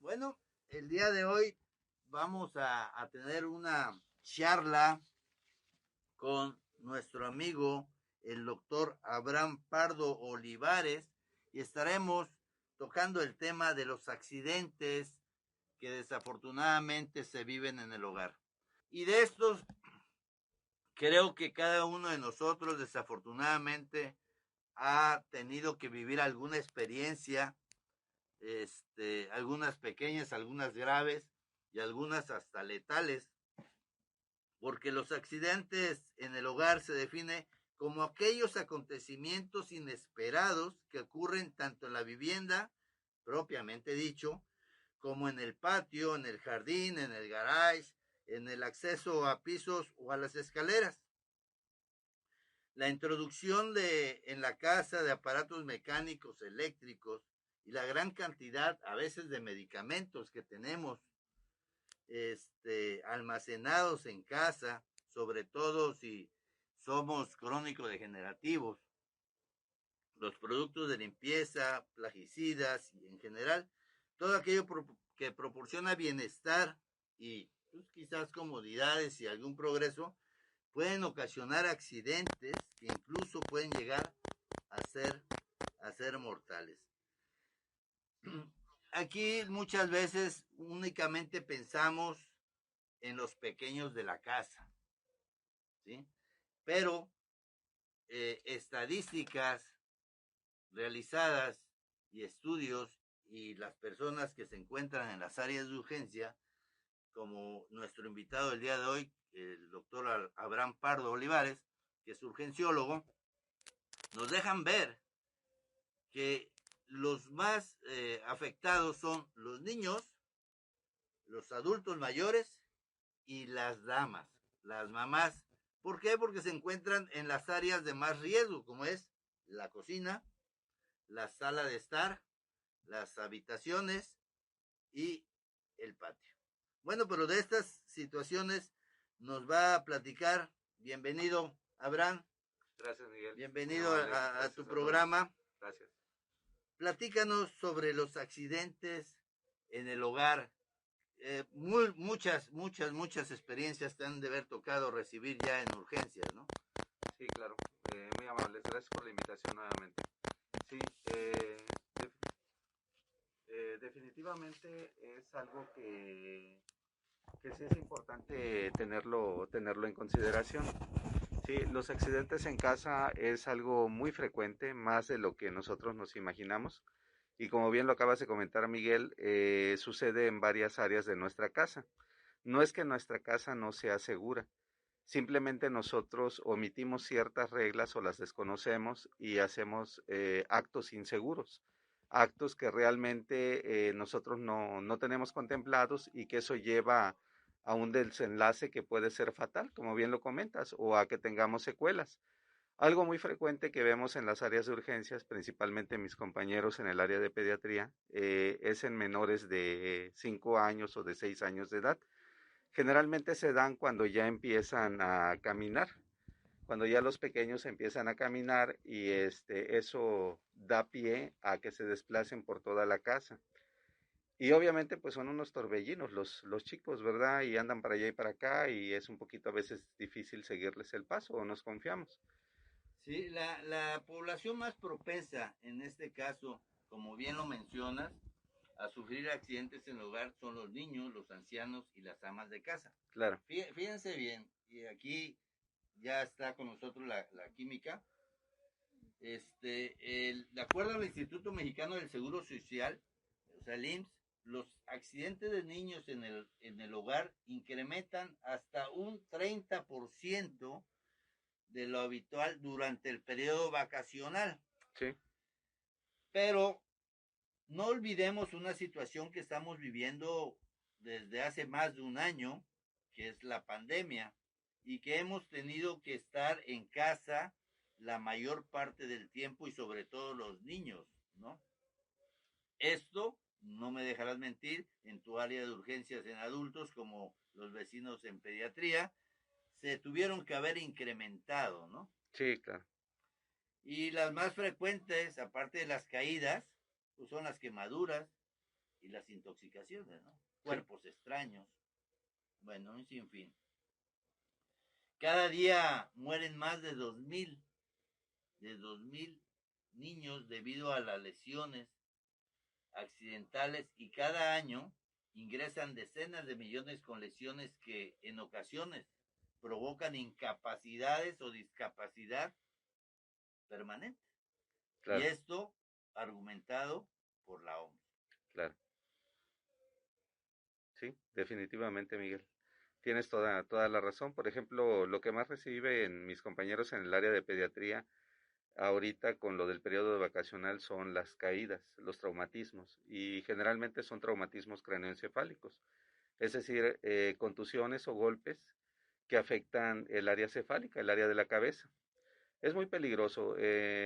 Bueno, el día de hoy vamos a tener una charla con nuestro amigo, el doctor Abraham Pardo Olivares, y estaremos tocando el tema de los accidentes que desafortunadamente se viven en el hogar. Y de estos, creo que cada uno de nosotros desafortunadamente ha tenido que vivir alguna experiencia, algunas pequeñas, algunas graves y algunas hasta letales, porque los accidentes en el hogar se define como aquellos acontecimientos inesperados que ocurren tanto en la vivienda, propiamente dicho, como en el patio, en el jardín, en el garage, en el acceso a pisos o a las escaleras. La introducción en la casa de aparatos mecánicos, eléctricos y la gran cantidad a veces de medicamentos que tenemos almacenados en casa, sobre todo si somos crónico degenerativos, los productos de limpieza, plaguicidas y en general todo aquello que proporciona bienestar y pues, quizás comodidades y algún progreso pueden ocasionar accidentes que incluso pueden llegar a ser mortales. Aquí muchas veces únicamente pensamos en los pequeños de la casa, ¿sí? Pero estadísticas realizadas y estudios y las personas que se encuentran en las áreas de urgencia, como nuestro invitado del día de hoy, el doctor Abraham Pardo Olivares, que es urgenciólogo, nos dejan ver que los más afectados son los niños, los adultos mayores y las damas, las mamás. ¿Por qué? Porque se encuentran en las áreas de más riesgo, como es la cocina, la sala de estar, las habitaciones y el patio. Bueno, pero de estas situaciones nos va a platicar. Bienvenido, Abraham. Gracias, Miguel. Bienvenido a tu programa. Gracias. Platícanos sobre los accidentes en el hogar. Muchas experiencias te han de haber tocado recibir ya en urgencias, ¿no? Sí, claro. Muy amables. Gracias por la invitación nuevamente. Sí, definitivamente es algo que sí es importante tenerlo en consideración. Sí, los accidentes en casa es algo muy frecuente, más de lo que nosotros nos imaginamos. Y como bien lo acabas de comentar, Miguel, sucede en varias áreas de nuestra casa. No es que nuestra casa no sea segura, simplemente nosotros omitimos ciertas reglas o las desconocemos y hacemos actos inseguros, actos que realmente nosotros no tenemos contemplados y que eso lleva a un desenlace que puede ser fatal, como bien lo comentas, o a que tengamos secuelas. Algo muy frecuente que vemos en las áreas de urgencias, principalmente mis compañeros en el área de pediatría, es en menores de 5 años o de 6 años de edad. Generalmente se dan cuando ya empiezan a caminar, cuando ya los pequeños empiezan a caminar y eso da pie a que se desplacen por toda la casa. Y obviamente pues son unos torbellinos los chicos, ¿verdad? Y andan para allá y para acá y es un poquito a veces difícil seguirles el paso o nos confiamos. Sí, la población más propensa en este caso, como bien lo mencionas, a sufrir accidentes en el hogar son los niños, los ancianos y las amas de casa. Claro. Fíjense bien, y aquí ya está con nosotros la química. De acuerdo al Instituto Mexicano del Seguro Social, o sea, el IMSS, los accidentes de niños en el hogar incrementan hasta un 30% de lo habitual durante el periodo vacacional. Sí. Pero no olvidemos una situación que estamos viviendo desde hace más de un año, que es la pandemia, y que hemos tenido que estar en casa la mayor parte del tiempo y sobre todo los niños, ¿no? Esto, no me dejarás mentir, en tu área de urgencias en adultos, como los vecinos en pediatría, se tuvieron que haber incrementado, ¿no? Sí, claro. Y las más frecuentes, aparte de las caídas, pues son las quemaduras, y las intoxicaciones, ¿no? Cuerpos extraños, bueno, un sinfín. Cada día mueren más de 2,000 niños debido a las lesiones accidentales y cada año ingresan decenas de millones con lesiones que en ocasiones provocan incapacidades o discapacidad permanente. Claro. Y esto argumentado por la OMS. Claro. Sí, definitivamente, Miguel. Tienes toda la razón. Por ejemplo, lo que más reciben mis compañeros en el área de pediatría ahorita con lo del periodo vacacional son las caídas, los traumatismos, y generalmente son traumatismos craneoencefálicos, es decir, contusiones o golpes que afectan el área cefálica, el área de la cabeza. Es muy peligroso,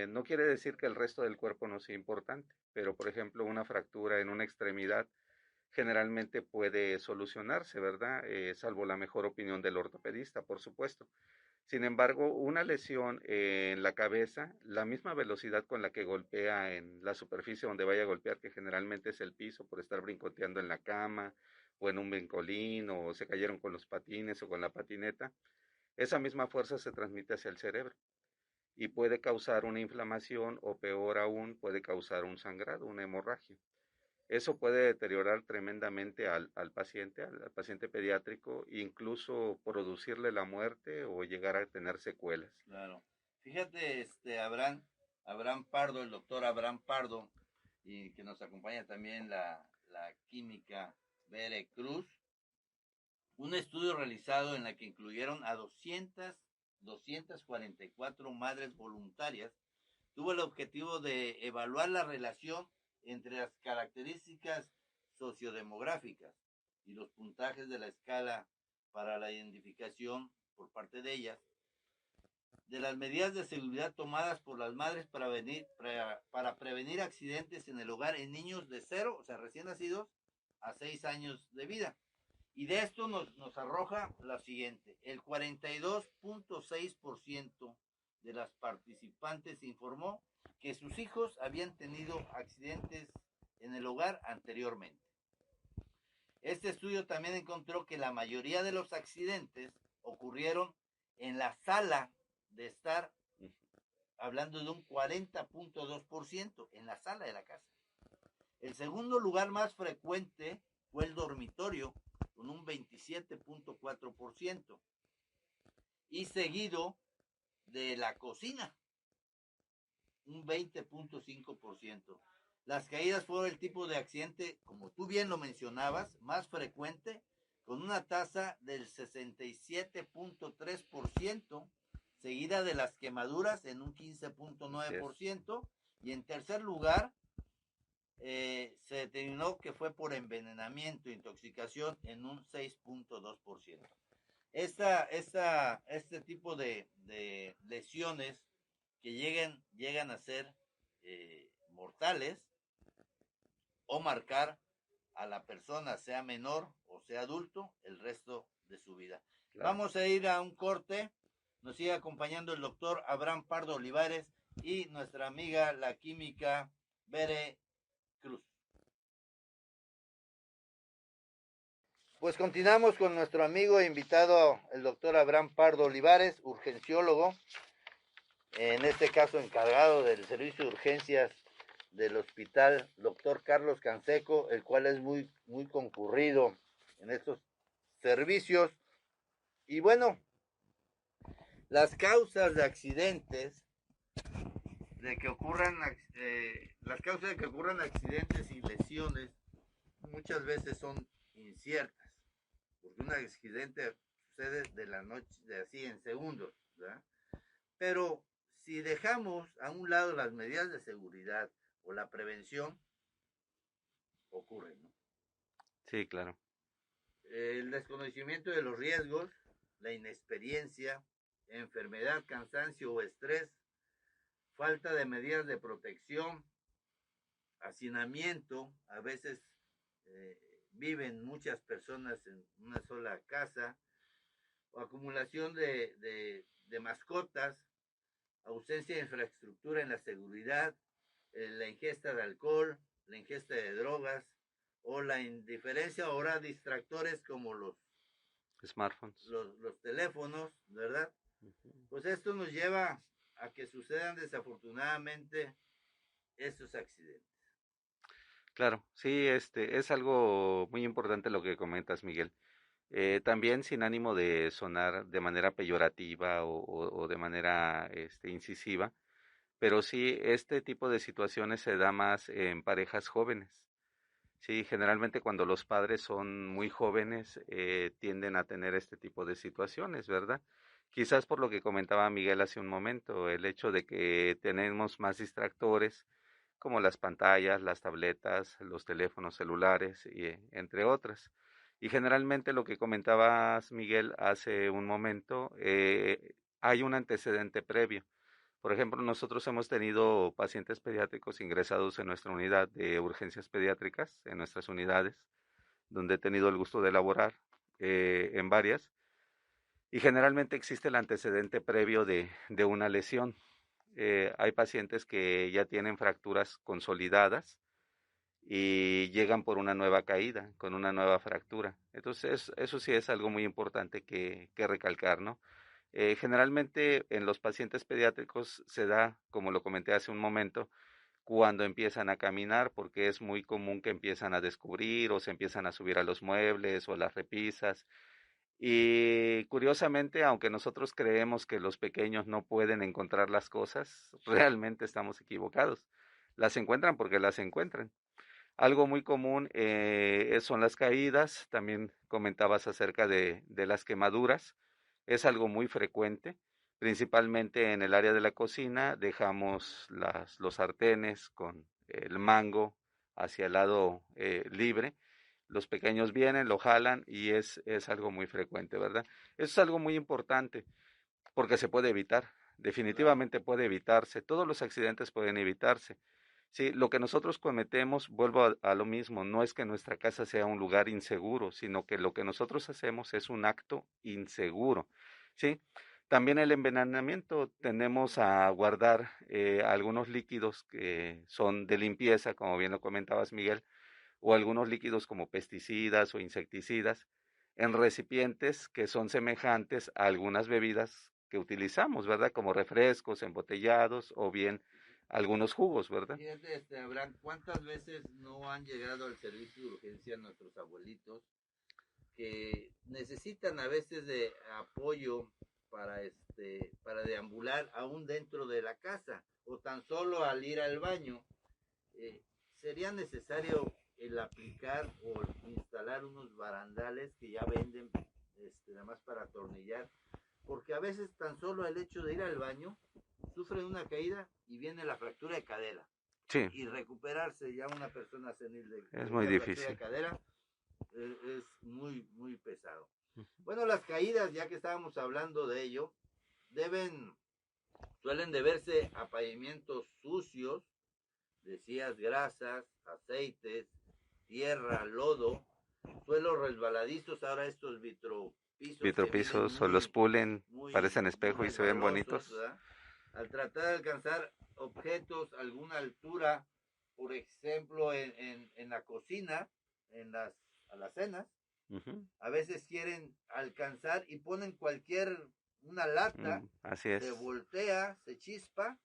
no quiere decir que el resto del cuerpo no sea importante, pero por ejemplo una fractura en una extremidad generalmente puede solucionarse, ¿verdad? Salvo la mejor opinión del ortopedista, por supuesto. Sin embargo, una lesión en la cabeza, la misma velocidad con la que golpea en la superficie donde vaya a golpear, que generalmente es el piso por estar brincoteando en la cama o en un brincolín o se cayeron con los patines o con la patineta, esa misma fuerza se transmite hacia el cerebro y puede causar una inflamación o peor aún puede causar un sangrado, una hemorragia. Eso puede deteriorar tremendamente al paciente pediátrico, incluso producirle la muerte o llegar a tener secuelas. Claro. Fíjate, Abraham Pardo, el doctor Abraham Pardo, y que nos acompaña también la química Bere Cruz, un estudio realizado en la que incluyeron a 244 madres voluntarias, tuvo el objetivo de evaluar la relación entre las características sociodemográficas y los puntajes de la escala para la identificación por parte de ellas de las medidas de seguridad tomadas por las madres para prevenir accidentes en el hogar en niños de 0, o sea, recién nacidos, a 6 años de vida. Y de esto nos arroja la siguiente: el 42.6% de las participantes informó que sus hijos habían tenido accidentes en el hogar anteriormente. Este estudio también encontró que la mayoría de los accidentes ocurrieron en la sala de estar, hablando de un 40.2% en la sala de la casa. El segundo lugar más frecuente fue el dormitorio, con un 27.4%, y seguido de la cocina, un 20.5%. Las caídas fueron el tipo de accidente, como tú bien lo mencionabas, más frecuente, con una tasa del 67.3%, seguida de las quemaduras en un 15.9%, y en tercer lugar se determinó que fue por envenenamiento, intoxicación en un 6.2%. Este tipo de lesiones que llegan a ser mortales o marcar a la persona, sea menor o sea adulto, el resto de su vida. Claro. Vamos a ir a un corte. Nos sigue acompañando el doctor Abraham Pardo Olivares y nuestra amiga la química Bere Cruz. Pues continuamos con nuestro amigo e invitado, el doctor Abraham Pardo Olivares, urgenciólogo, en este caso encargado del servicio de urgencias del hospital doctor Carlos Canseco, el cual es muy concurrido en estos servicios. Y bueno, las causas de accidentes, las causas de que ocurran accidentes y lesiones muchas veces son inciertas, porque un accidente sucede de la noche, de así en segundos, ¿verdad? Pero si dejamos a un lado las medidas de seguridad o la prevención, ocurre, ¿no? Sí, claro. El desconocimiento de los riesgos, la inexperiencia, enfermedad, cansancio o estrés, falta de medidas de protección, hacinamiento, a veces viven muchas personas en una sola casa, o acumulación de mascotas, ausencia de infraestructura en la seguridad, la ingesta de alcohol, la ingesta de drogas o la indiferencia, ahora distractores como smartphones. los teléfonos, ¿verdad? Uh-huh. Pues esto nos lleva a que sucedan desafortunadamente estos accidentes. Claro, sí, es algo muy importante lo que comentas, Miguel. También sin ánimo de sonar de manera peyorativa o de manera incisiva, pero sí, este tipo de situaciones se da más en parejas jóvenes. Sí, generalmente cuando los padres son muy jóvenes tienden a tener este tipo de situaciones, ¿verdad? Quizás por lo que comentaba Miguel hace un momento, el hecho de que tenemos más distractores, como las pantallas, las tabletas, los teléfonos celulares, y, entre otras. Y generalmente lo que comentabas, Miguel, hace un momento, hay un antecedente previo. Por ejemplo, nosotros hemos tenido pacientes pediátricos ingresados en nuestra unidad de urgencias pediátricas, en nuestras unidades, donde he tenido el gusto de laborar en varias, y generalmente existe el antecedente previo de una lesión. Hay pacientes que ya tienen fracturas consolidadas y llegan por una nueva caída, con una nueva fractura. Entonces, eso sí es algo muy importante que recalcar, ¿no? Generalmente en los pacientes pediátricos se da, como lo comenté hace un momento, cuando empiezan a caminar, porque es muy común que empiezan a descubrir o se empiezan a subir a los muebles o a las repisas. Y curiosamente, aunque nosotros creemos que los pequeños no pueden encontrar las cosas, realmente estamos equivocados. Las encuentran porque las encuentran. Algo muy común son las caídas, también comentabas acerca de las quemaduras, es algo muy frecuente, principalmente en el área de la cocina, dejamos los sartenes con el mango hacia el lado libre, los pequeños vienen, lo jalan y es algo muy frecuente, ¿verdad? Eso es algo muy importante porque se puede evitar, definitivamente puede evitarse, todos los accidentes pueden evitarse. Sí, lo que nosotros cometemos, vuelvo a lo mismo, no es que nuestra casa sea un lugar inseguro, sino que lo que nosotros hacemos es un acto inseguro, ¿sí? También el envenenamiento, tendemos a guardar algunos líquidos que son de limpieza, como bien lo comentabas, Miguel, o algunos líquidos como pesticidas o insecticidas en recipientes que son semejantes a algunas bebidas que utilizamos, ¿verdad? Como refrescos embotellados o bien algunos jugos, ¿verdad? Fíjate, Abraham, ¿cuántas veces no han llegado al servicio de urgencia nuestros abuelitos que necesitan a veces de apoyo para deambular aún dentro de la casa o tan solo al ir al baño? Sería necesario el aplicar o instalar unos barandales que ya venden nada más para atornillar, porque a veces tan solo el hecho de ir al baño sufren una caída y viene la fractura de cadera. Sí. Y recuperarse ya una persona senil es muy difícil. De cadera es muy, muy pesado. Bueno, las caídas, ya que estábamos hablando de ello, suelen deberse a pavimentos sucios, decías grasas, aceites, tierra, lodo, suelos resbaladizos, ahora estos vitropisos o los pulen, parecen espejo y se ven bonitos. ¿verdad? Al tratar de alcanzar objetos a alguna altura, por ejemplo en la cocina, a las cenas, a veces quieren alcanzar y ponen una lata, así es. se voltea, se chispa,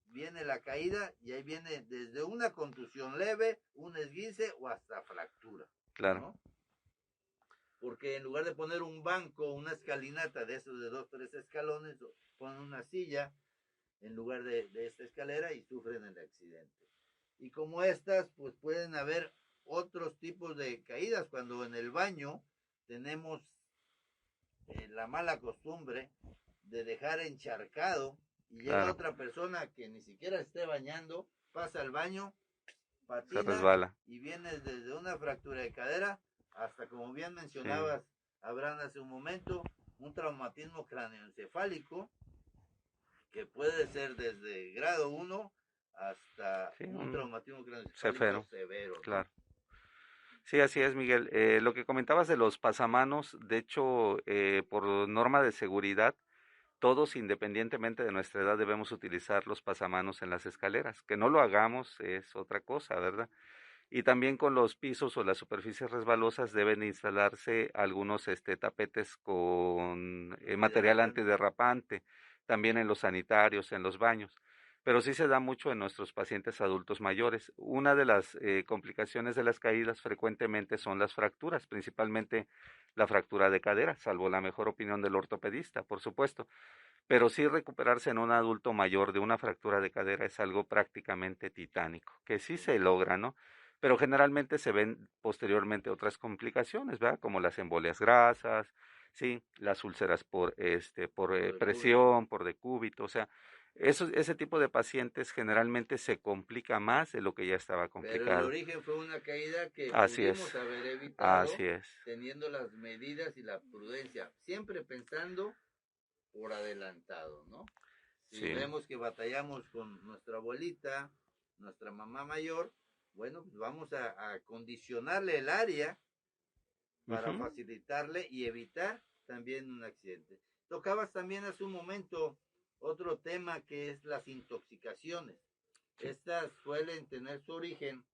viene la caída y ahí viene desde una contusión leve, un esguince o hasta fractura. Claro. ¿no? Porque en lugar de poner un banco, una escalinata de esos de 2, 3 escalones, ponen una silla en lugar de esta escalera y sufren el accidente. Y como estas, pues pueden haber otros tipos de caídas. Cuando en el baño tenemos la mala costumbre de dejar encharcado y llega otra persona que ni siquiera esté bañando, pasa al baño, patina, se resbala y viene desde una fractura de cadera hasta, como bien mencionabas, sí, Abraham, hace un momento, un traumatismo cráneoencefálico que puede ser desde grado 1 hasta un traumatismo cráneoencefálico severo, ¿no? Claro. Sí, así es, Miguel. Lo que comentabas de los pasamanos, de hecho, por norma de seguridad, todos, independientemente de nuestra edad, debemos utilizar los pasamanos en las escaleras. Que no lo hagamos es otra cosa, ¿verdad? Y también con los pisos o las superficies resbalosas deben instalarse algunos tapetes con material antiderrapante, también en los sanitarios, en los baños. Pero sí se da mucho en nuestros pacientes adultos mayores. Una de las complicaciones de las caídas frecuentemente son las fracturas, principalmente la fractura de cadera, salvo la mejor opinión del ortopedista, por supuesto. Pero sí recuperarse en un adulto mayor de una fractura de cadera es algo prácticamente titánico, que sí se logra, ¿no? Pero generalmente se ven posteriormente otras complicaciones, ¿verdad? Como las embolias grasas, sí, las úlceras por presión, por decúbito, o sea, ese tipo de pacientes generalmente se complica más de lo que ya estaba complicado. Pero el origen fue una caída que Así pudimos es. haber evitado Así es. teniendo las medidas y la prudencia, siempre pensando por adelantado, ¿no? Si Sí. vemos que batallamos con nuestra abuelita, nuestra mamá mayor, bueno, pues vamos a acondicionarle el área para facilitarle y evitar también un accidente. Tocabas también hace un momento otro tema que es las intoxicaciones. Estas suelen tener su origen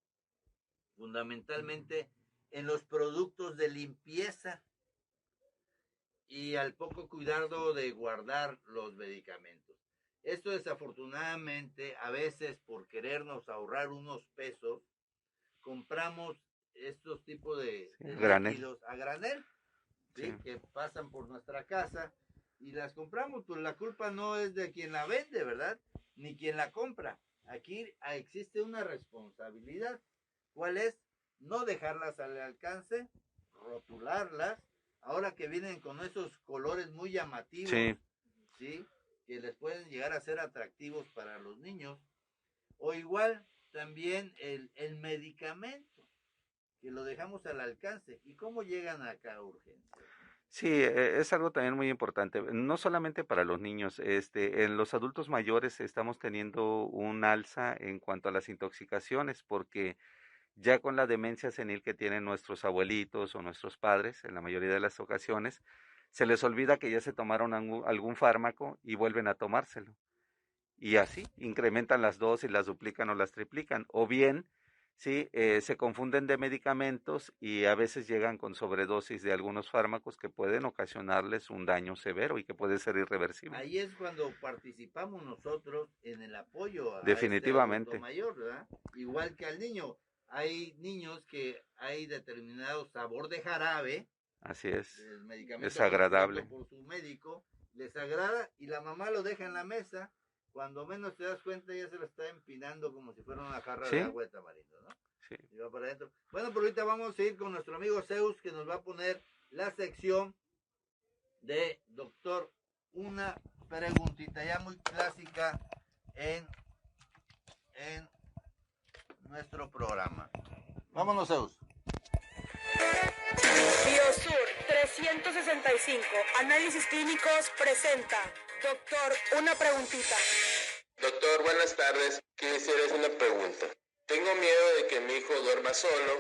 fundamentalmente en los productos de limpieza y al poco cuidado de guardar los medicamentos. Esto desafortunadamente, a veces por querernos ahorrar unos pesos, compramos estos tipos de líquidos a granel, ¿sí? Que pasan por nuestra casa y las compramos, pues la culpa no es de quien la vende, ¿verdad? Ni quien la compra. Aquí existe una responsabilidad. ¿Cuál es? No dejarlas al alcance, rotularlas. Ahora que vienen con esos colores muy llamativos, ¿sí? Que les pueden llegar a ser atractivos para los niños. O igual también el medicamento, que lo dejamos al alcance. ¿Y cómo llegan acá a urgencias? Sí, es algo también muy importante, no solamente para los niños, en los adultos mayores estamos teniendo un alza en cuanto a las intoxicaciones, porque ya con la demencia senil que tienen nuestros abuelitos o nuestros padres, en la mayoría de las ocasiones, se les olvida que ya se tomaron algún fármaco y vuelven a tomárselo. Y así incrementan las dosis, las duplican o las triplican. O bien, sí, se confunden de medicamentos y a veces llegan con sobredosis de algunos fármacos que pueden ocasionarles un daño severo y que puede ser irreversible. Ahí es cuando participamos nosotros en el apoyo a Definitivamente. este adulto mayor, ¿verdad? Igual que al niño. Hay niños que hay determinado sabor de jarabe. Así es. El medicamento es agradable por su médico, les agrada y la mamá lo deja en la mesa. Cuando menos te das cuenta ya se lo está empinando como si fuera una jarra de agua de tamarindo, ¿no? Sí. Y va para adentro. Bueno, pero ahorita vamos a ir con nuestro amigo Zeus que nos va a poner la sección de doctor, una preguntita ya muy clásica en nuestro programa. Vámonos, Zeus. Biosur 365, análisis clínicos presenta. Doctor, una preguntita. Doctor, buenas tardes. Quisiera hacer una pregunta. Tengo miedo de que mi hijo duerma solo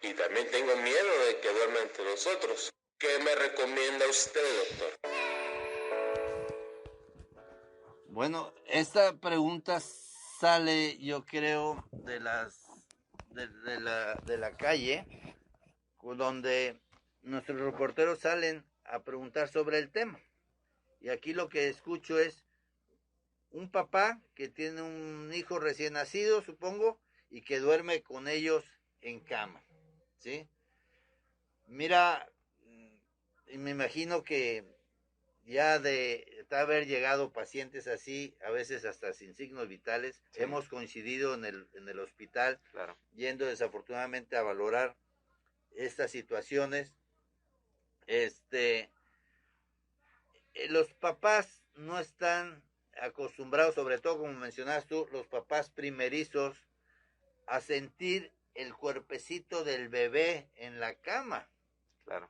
y también tengo miedo de que duerma entre nosotros. ¿Qué me recomienda usted, doctor? Bueno, esta pregunta sale, yo creo, de la calle, donde nuestros reporteros salen a preguntar sobre el tema. Y aquí lo que escucho es un papá que tiene un hijo recién nacido, supongo, y que duerme con ellos en cama, ¿sí? Mira, me imagino que ya de haber llegado pacientes así, a veces hasta sin signos vitales, hemos coincidido en el hospital, yendo desafortunadamente a valorar estas situaciones. Los papás no están acostumbrados, sobre todo como mencionas tú, los papás primerizos, a sentir el cuerpecito del bebé en la cama. Claro.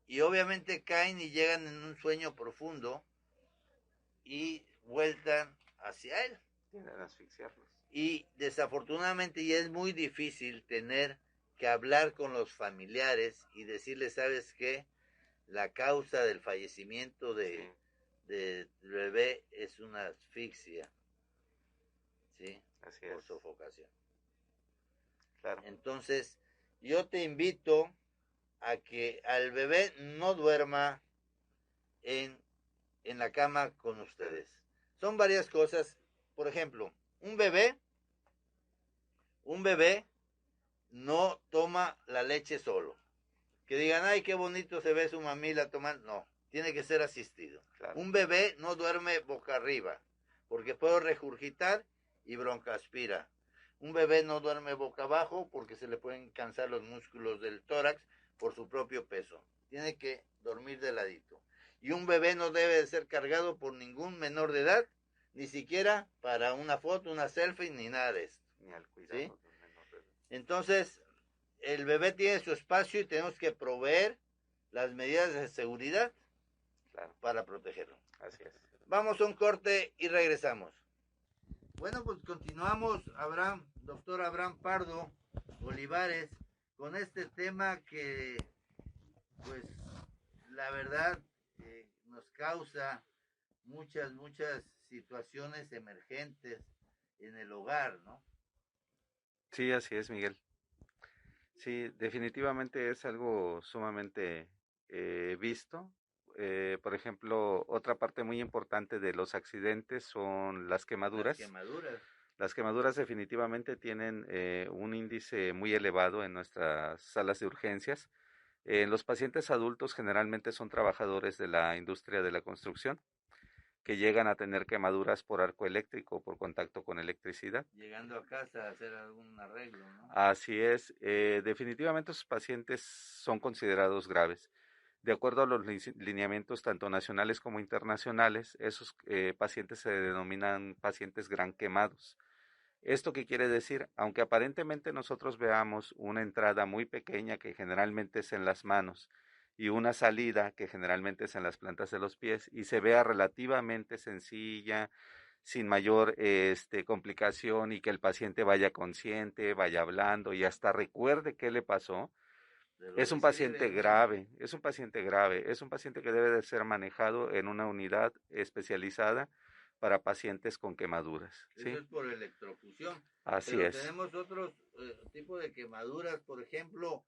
Y obviamente caen y llegan en un sueño profundo y vueltan hacia él. Tienden a asfixiarlos. Y desafortunadamente ya es muy difícil tener que hablar con los familiares y decirles, ¿sabes qué? La causa del fallecimiento del bebé es una asfixia, ¿sí? Así por es. sofocación. Claro. Entonces, yo te invito a que al bebé no duerma en, en la cama con ustedes. Son varias cosas. Por ejemplo, un bebé no toma la leche solo. Que digan, ay, qué bonito se ve su mamila tomando. No, tiene que ser asistido. Claro. Un bebé no duerme boca arriba, porque puede regurgitar y broncoaspira. Un bebé no duerme boca abajo porque se le pueden cansar los músculos del tórax por su propio peso. Tiene que dormir de ladito. Y un bebé no debe de ser cargado por ningún menor de edad, ni siquiera para una foto, una selfie, ni nada de esto. Ni al cuidado, ¿sí? de un menor de edad. Entonces, el bebé tiene su espacio y tenemos que proveer las medidas de seguridad, claro, para protegerlo. Así es. Vamos a un corte y regresamos. Bueno, pues continuamos, doctor Abraham Pardo Olivares, con este tema que, pues, la verdad, nos causa muchas situaciones emergentes en el hogar, ¿no? Sí, así es, Miguel. Sí, definitivamente es algo sumamente visto. Por ejemplo, otra parte muy importante de los accidentes son las quemaduras. Las quemaduras definitivamente tienen un índice muy elevado en nuestras salas de urgencias. Los pacientes adultos generalmente son trabajadores de la industria de la construcción que llegan a tener quemaduras por arco eléctrico, por contacto con electricidad. Llegando a casa a hacer algún arreglo, ¿no? Así es. Definitivamente esos pacientes son considerados graves. De acuerdo a los lineamientos tanto nacionales como internacionales, esos pacientes se denominan pacientes gran quemados. ¿Esto qué quiere decir? Aunque aparentemente nosotros veamos una entrada muy pequeña que generalmente es en las manos y una salida que generalmente es en las plantas de los pies y se vea relativamente sencilla, sin mayor complicación y que el paciente vaya consciente, vaya hablando y hasta recuerde qué le pasó, es un paciente grave, es un paciente que debe de ser manejado en una unidad especializada para pacientes con quemaduras. ¿sí? Eso es por electrofusión. Así Pero es. tenemos otros tipos de quemaduras, por ejemplo,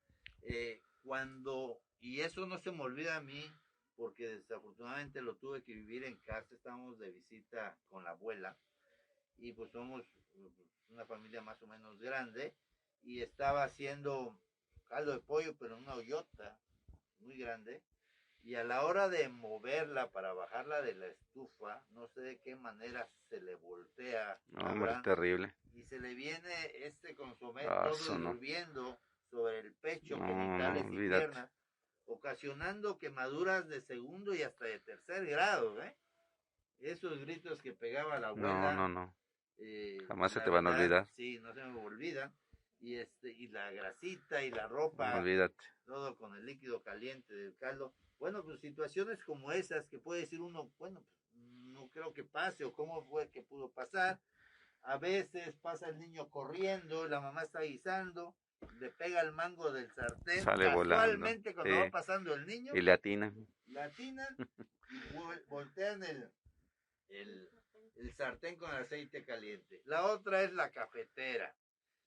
cuando, y eso no se me olvida a mí, porque desafortunadamente lo tuve que vivir en casa, estábamos de visita con la abuela, y pues somos una familia más o menos grande, y estaba haciendo caldo de pollo, pero en una hoyota muy grande, y a la hora de moverla para bajarla de la estufa, no sé de qué manera se le voltea. No, hombre, terrible. Y se le viene este consomé todo hirviendo sobre el pecho, genitales y piernas, ocasionando quemaduras de segundo y hasta de tercer grado, ¿eh? Esos gritos que pegaba la abuela. No. Jamás se te van a olvidar. Sí, no se me olvidan. Y la grasita y la ropa. No, olvídate. Todo con el líquido caliente del caldo. Bueno, pues situaciones como esas que puede decir uno, bueno, pues, no creo que pase o cómo fue que pudo pasar. A veces pasa el niño corriendo, la mamá está guisando, le pega el mango del sartén, sale casualmente volando. cuando va pasando el niño. Y le atinan. Y voltean el sartén con aceite caliente. La otra es la cafetera.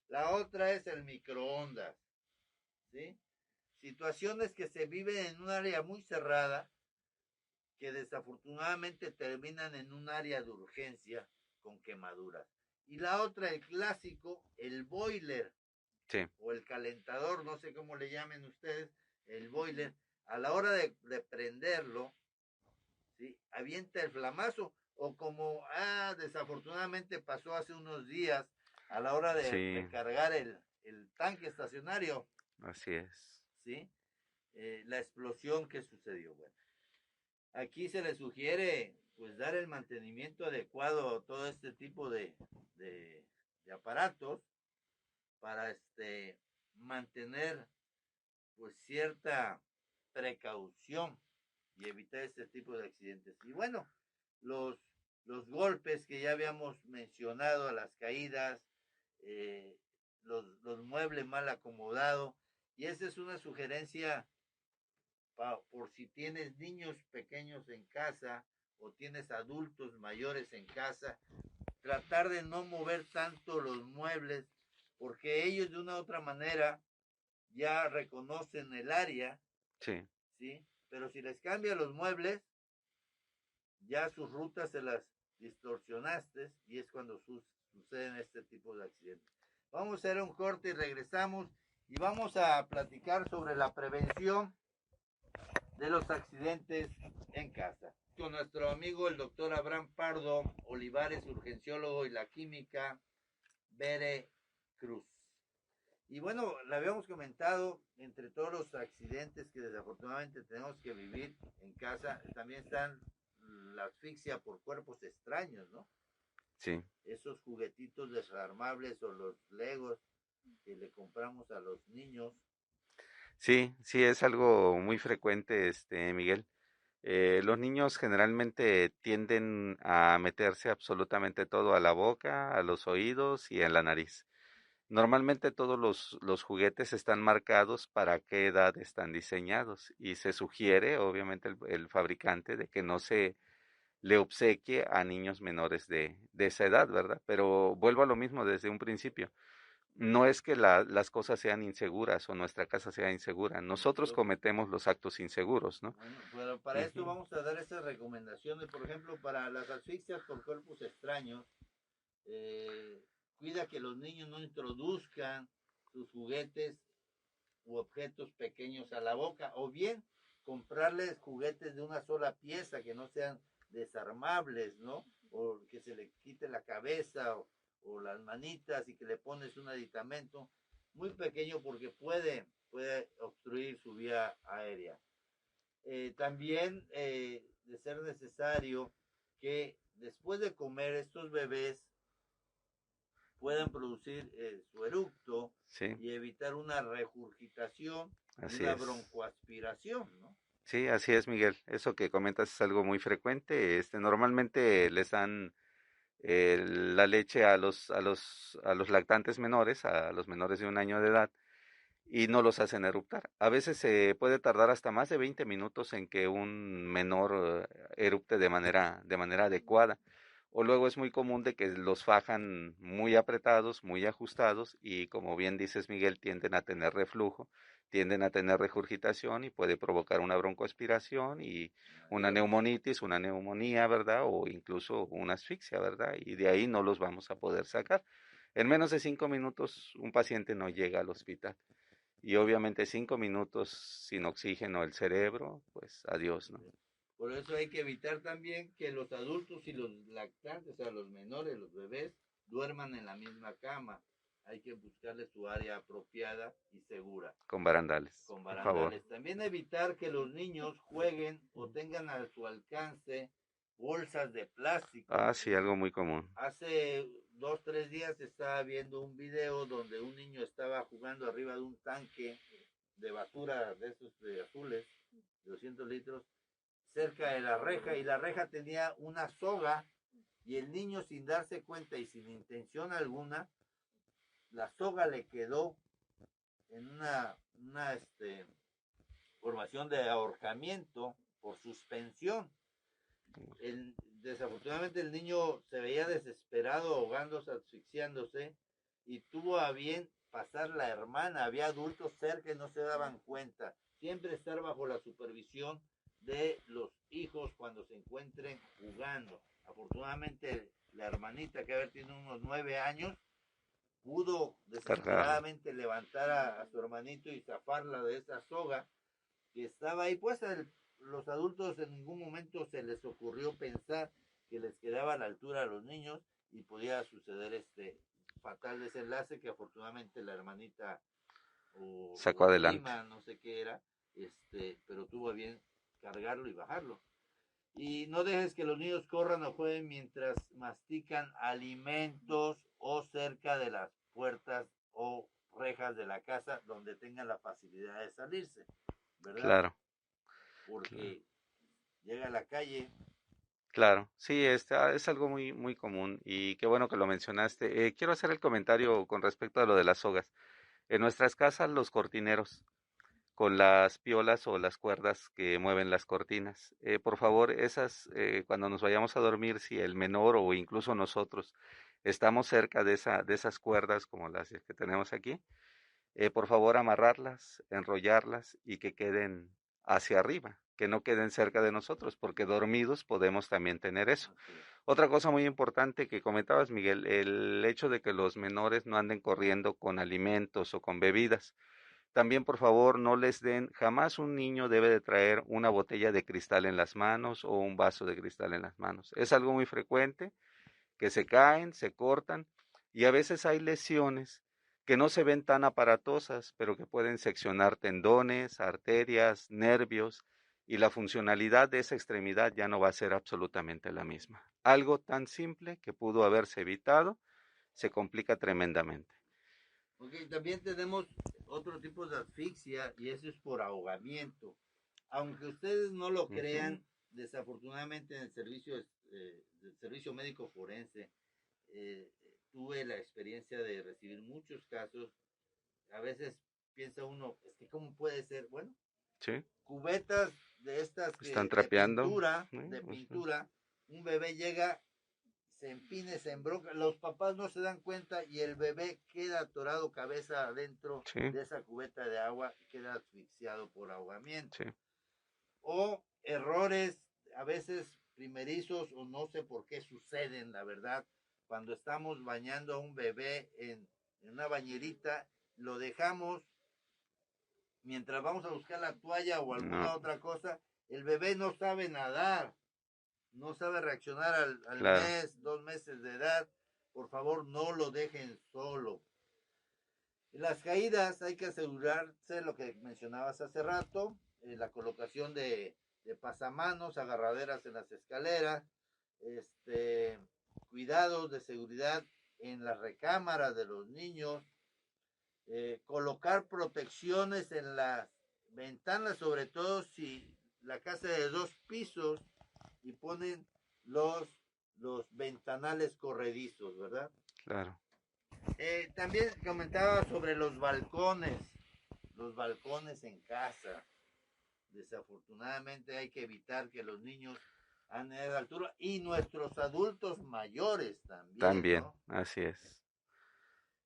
La otra es el microondas. ¿Sí? Situaciones que se viven en un área muy cerrada, que desafortunadamente terminan en un área de urgencia con quemaduras. Y la otra, el clásico, el boiler, sí, o el calentador, no sé cómo le llamen ustedes, el boiler, a la hora de prenderlo, ¿sí? Avienta el flamazo, o como desafortunadamente pasó hace unos días, a la hora de cargar el tanque estacionario. Así es. ¿Sí? La explosión que sucedió. Bueno, aquí se le sugiere pues dar el mantenimiento adecuado a todo este tipo de aparatos para mantener pues cierta precaución y evitar este tipo de accidentes. Y bueno, los golpes que ya habíamos mencionado, las caídas, los muebles mal acomodados, y esa es una sugerencia por si tienes niños pequeños en casa o tienes adultos mayores en casa, tratar de no mover tanto los muebles porque ellos de una u otra manera ya reconocen el área, Sí. ¿sí? Pero si les cambia los muebles, ya sus rutas se las distorsionaste y es cuando suceden este tipo de accidentes. Vamos a hacer un corte y regresamos y vamos a platicar sobre la prevención de los accidentes en casa. Con nuestro amigo el doctor Abraham Pardo Olivares, urgenciólogo, y la química Bere Cruz. Y bueno, le habíamos comentado, entre todos los accidentes que desafortunadamente tenemos que vivir en casa, también están la asfixia por cuerpos extraños, ¿no? Sí. Esos juguetitos desarmables o los Legos que le compramos a los niños. Sí, sí, es algo muy frecuente, Miguel. Los niños generalmente tienden a meterse absolutamente todo a la boca, a los oídos y en la nariz. Normalmente todos los juguetes están marcados para qué edad están diseñados y se sugiere, obviamente, el fabricante de que no se le obsequie a niños menores de esa edad, ¿verdad? Pero vuelvo a lo mismo desde un principio. No es que las cosas sean inseguras o nuestra casa sea insegura. Nosotros cometemos los actos inseguros, ¿no? Bueno, pero para esto vamos a dar esas recomendaciones, por ejemplo, para las asfixias por cuerpos extraños. Cuida que los niños no introduzcan sus juguetes u objetos pequeños a la boca, o bien comprarles juguetes de una sola pieza que no sean desarmables, ¿no? O que se le quite la cabeza o las manitas y que le pones un aditamento muy pequeño porque puede obstruir su vía aérea. También de ser necesario que después de comer estos bebés puedan producir su eructo, sí, y evitar una regurgitación y así una es. broncoaspiración, ¿no? Sí, así es, Miguel. Eso que comentas es algo muy frecuente. Normalmente les dan la leche a los lactantes menores, a los menores de 1 año de edad, y no los hacen eruptar. A veces se puede tardar hasta más de 20 minutos en que un menor erupte de manera adecuada. O luego es muy común de que los fajan muy apretados, muy ajustados y como bien dices, Miguel, tienden a tener reflujo, tienden a tener regurgitación y puede provocar una broncoaspiración y una neumonitis, una neumonía, ¿verdad? O incluso una asfixia, ¿verdad? Y de ahí no los vamos a poder sacar. En menos de 5 minutos un paciente no llega al hospital. Y obviamente 5 minutos sin oxígeno el cerebro, pues adiós, ¿no? Por eso hay que evitar también que los adultos y los lactantes, o sea, los menores, los bebés, duerman en la misma cama. Hay que buscarle su área apropiada y segura. Con barandales, Con por favor. barandales. También evitar que los niños jueguen o tengan a su alcance bolsas de plástico. Ah, sí, algo muy común. Hace 2, 3 días estaba viendo un video donde un niño estaba jugando arriba de un tanque de basura de esos de azules, de 200 litros, cerca de la reja, y la reja tenía una soga, y el niño, sin darse cuenta y sin intención alguna, la soga le quedó en una formación de ahorcamiento por suspensión. Desafortunadamente el niño se veía desesperado, ahogándose, asfixiándose, y tuvo a bien pasar la hermana. Había adultos cerca y no se daban cuenta. Siempre estar bajo la supervisión de los hijos cuando se encuentren jugando. Afortunadamente la hermanita, que tiene unos 9 años, pudo desesperadamente levantar a su hermanito y zafarla de esa soga que estaba ahí puesta. Los adultos en ningún momento se les ocurrió pensar que les quedaba a la altura a los niños y podía suceder este fatal desenlace, que afortunadamente la hermanita sacó adelante. prima, no sé qué era, pero tuvo a bien cargarlo y bajarlo. Y no dejes que los niños corran o jueguen mientras mastican alimentos o cerca de las puertas o rejas de la casa donde tengan la facilidad de salirse, ¿verdad? Claro. Porque llega a la calle. Claro, sí, es algo muy, muy común y qué bueno que lo mencionaste. Quiero hacer el comentario con respecto a lo de las sogas. En nuestras casas, los cortineros, con las piolas o las cuerdas que mueven las cortinas. Por favor, esas, cuando nos vayamos a dormir, si el menor o incluso nosotros estamos cerca de esas cuerdas como las que tenemos aquí, por favor amarrarlas, enrollarlas y que queden hacia arriba, que no queden cerca de nosotros, porque dormidos podemos también tener eso. Otra cosa muy importante que comentabas, Miguel, el hecho de que los menores no anden corriendo con alimentos o con bebidas. También, por favor, no les den, jamás un niño debe de traer una botella de cristal en las manos o un vaso de cristal en las manos. Es algo muy frecuente que se caen, se cortan y a veces hay lesiones que no se ven tan aparatosas, pero que pueden seccionar tendones, arterias, nervios, y la funcionalidad de esa extremidad ya no va a ser absolutamente la misma. Algo tan simple que pudo haberse evitado se complica tremendamente. Ok, también tenemos otro tipo de asfixia y eso es por ahogamiento. Aunque ustedes no lo crean, desafortunadamente en el servicio médico forense, tuve la experiencia de recibir muchos casos. A veces piensa uno, es que ¿cómo puede ser? Bueno, sí, cubetas de estas están trapeando, de pintura, un bebé llega, se empine, se embroca, los papás no se dan cuenta y el bebé queda atorado cabeza adentro sí, de esa cubeta de agua y queda asfixiado por ahogamiento. sí. O errores a veces primerizos o no sé por qué suceden, la verdad, cuando estamos bañando a un bebé en una bañerita, lo dejamos mientras vamos a buscar la toalla o alguna No, otra cosa, el bebé no sabe nadar, no sabe reaccionar al claro. mes, 2 meses de edad. Por favor, no lo dejen solo. En las caídas hay que asegurarse lo que mencionabas hace rato, la colocación de pasamanos, agarraderas en las escaleras, cuidados de seguridad en las recámaras de los niños, colocar protecciones en las ventanas, sobre todo si la casa es de 2 pisos y ponen los ventanales corredizos, ¿verdad? Claro. También comentaba sobre los balcones en casa. Desafortunadamente hay que evitar que los niños anden a esa altura y nuestros adultos mayores también, También, ¿no? así es.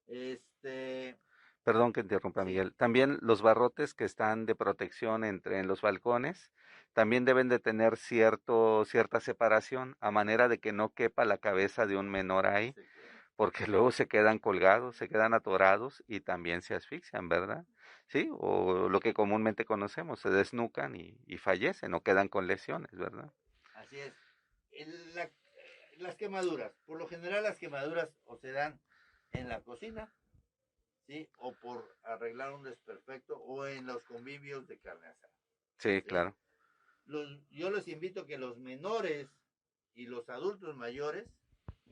Este, Perdón que interrumpa, sí, Miguel. También los barrotes que están de protección en los balcones también deben de tener cierta separación a manera de que no quepa la cabeza de un menor ahí, se queda. porque luego se quedan colgados, se quedan atorados y también se asfixian, ¿verdad? Sí, o lo que comúnmente conocemos, se desnucan y fallecen o quedan con lesiones, ¿verdad? Así es. La, las quemaduras, por lo general las quemaduras o se dan en la cocina, ¿sí? O por arreglar un desperfecto o en los convivios de carne asada. Sí, ¿Sí? claro. Yo les invito a que los menores y los adultos mayores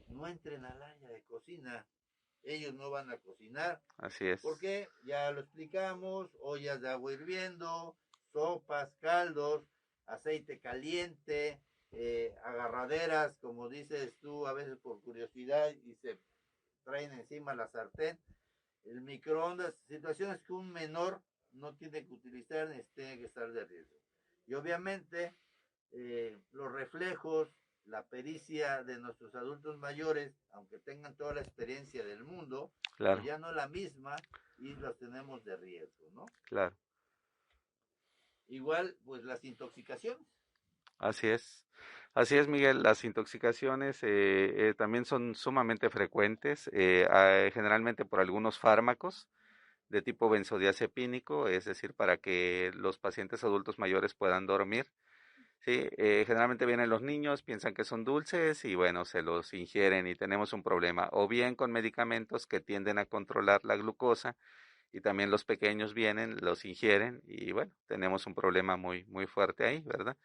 no entren al área de cocina. Ellos no van a cocinar. Así es. Porque ya lo explicamos, ollas de agua hirviendo, sopas, caldos, aceite caliente, agarraderas, como dices tú, a veces por curiosidad y se traen encima la sartén, el microondas, situaciones que un menor no tiene que utilizar ni tiene que estar de riesgo. Y obviamente los reflejos, la pericia de nuestros adultos mayores, aunque tengan toda la experiencia del mundo, Claro. pues ya no es la misma y los tenemos de riesgo, ¿no? Claro. Igual, pues las intoxicaciones. Así es. Así es, Miguel. Las intoxicaciones también son sumamente frecuentes, generalmente por algunos fármacos de tipo benzodiazepínico, es decir, para que los pacientes adultos mayores puedan dormir. Sí, generalmente vienen los niños, piensan que son dulces y bueno, se los ingieren y tenemos un problema. O bien con medicamentos que tienden a controlar la glucosa y también los pequeños vienen, los ingieren y bueno, tenemos un problema muy fuerte ahí, ¿verdad?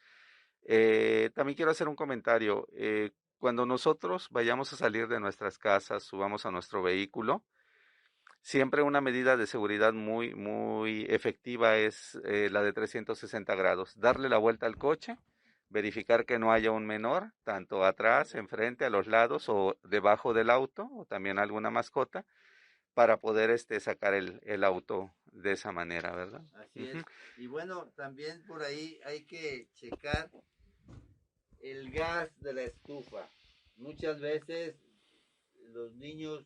También quiero hacer un comentario. Cuando nosotros vayamos a salir de nuestras casas, subamos a nuestro vehículo, siempre una medida de seguridad muy efectiva es la de 360 grados. Darle la vuelta al coche, verificar que no haya un menor, tanto atrás, enfrente, a los lados o debajo del auto, o también alguna mascota, para poder sacar el auto de esa manera, ¿verdad? Así es. Y bueno, también por ahí hay que checar el gas de la estufa. Muchas veces los niños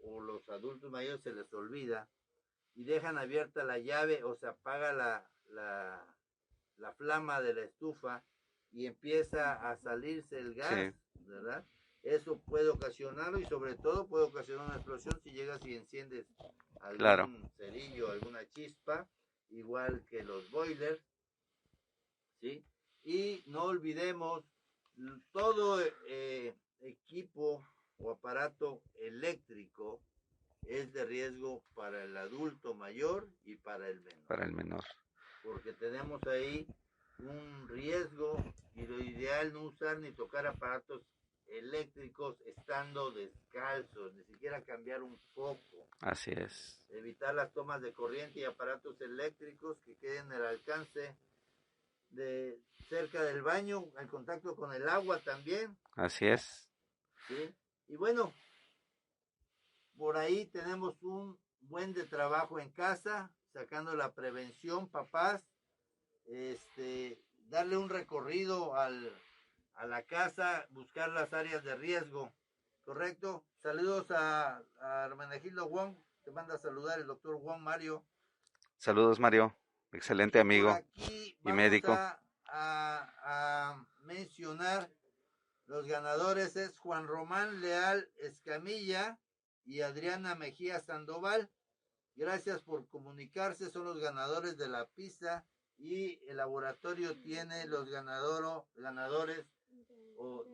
o los adultos mayores se les olvida y dejan abierta la llave o se apaga la flama de la estufa y empieza a salirse el gas, ¿verdad? Eso puede ocasionarlo y sobre todo puede ocasionar una explosión si llegas y enciendes algún cerillo, alguna chispa, igual que los boilers, ¿sí? Y no olvidemos todo equipo o aparato eléctrico es de riesgo para el adulto mayor y para el menor. Para el menor. Porque tenemos ahí un riesgo y lo ideal no usar ni tocar aparatos eléctricos estando descalzos, ni siquiera cambiar un foco. Así es. Evitar las tomas de corriente y aparatos eléctricos que queden al alcance de cerca del baño, en contacto con el agua también. Así es. ¿Sí? Y bueno, por ahí tenemos un buen de trabajo en casa, sacando la prevención, papás, darle un recorrido a la casa, buscar las áreas de riesgo, ¿correcto? Saludos a Hermenegildo Wong, te manda a saludar el doctor Wong, Mario. Saludos, Mario, excelente amigo Aquí y médico. A mencionar los ganadores es Juan Román Leal Escamilla y Adriana Mejía Sandoval. Gracias por comunicarse, son los ganadores de la pizza y el laboratorio tiene los ganadores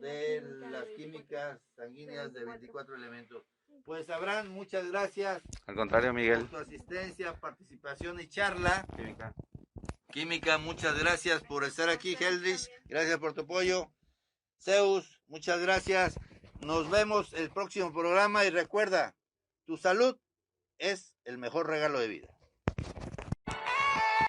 de las químicas sanguíneas de 24 elementos. Pues Abraham, muchas gracias. Al contrario, Miguel. Por tu asistencia, participación y charla. Química, muchas gracias por estar aquí. Heldrich, gracias por tu apoyo. Zeus, muchas gracias. Nos vemos el próximo programa y recuerda, tu salud es el mejor regalo de vida.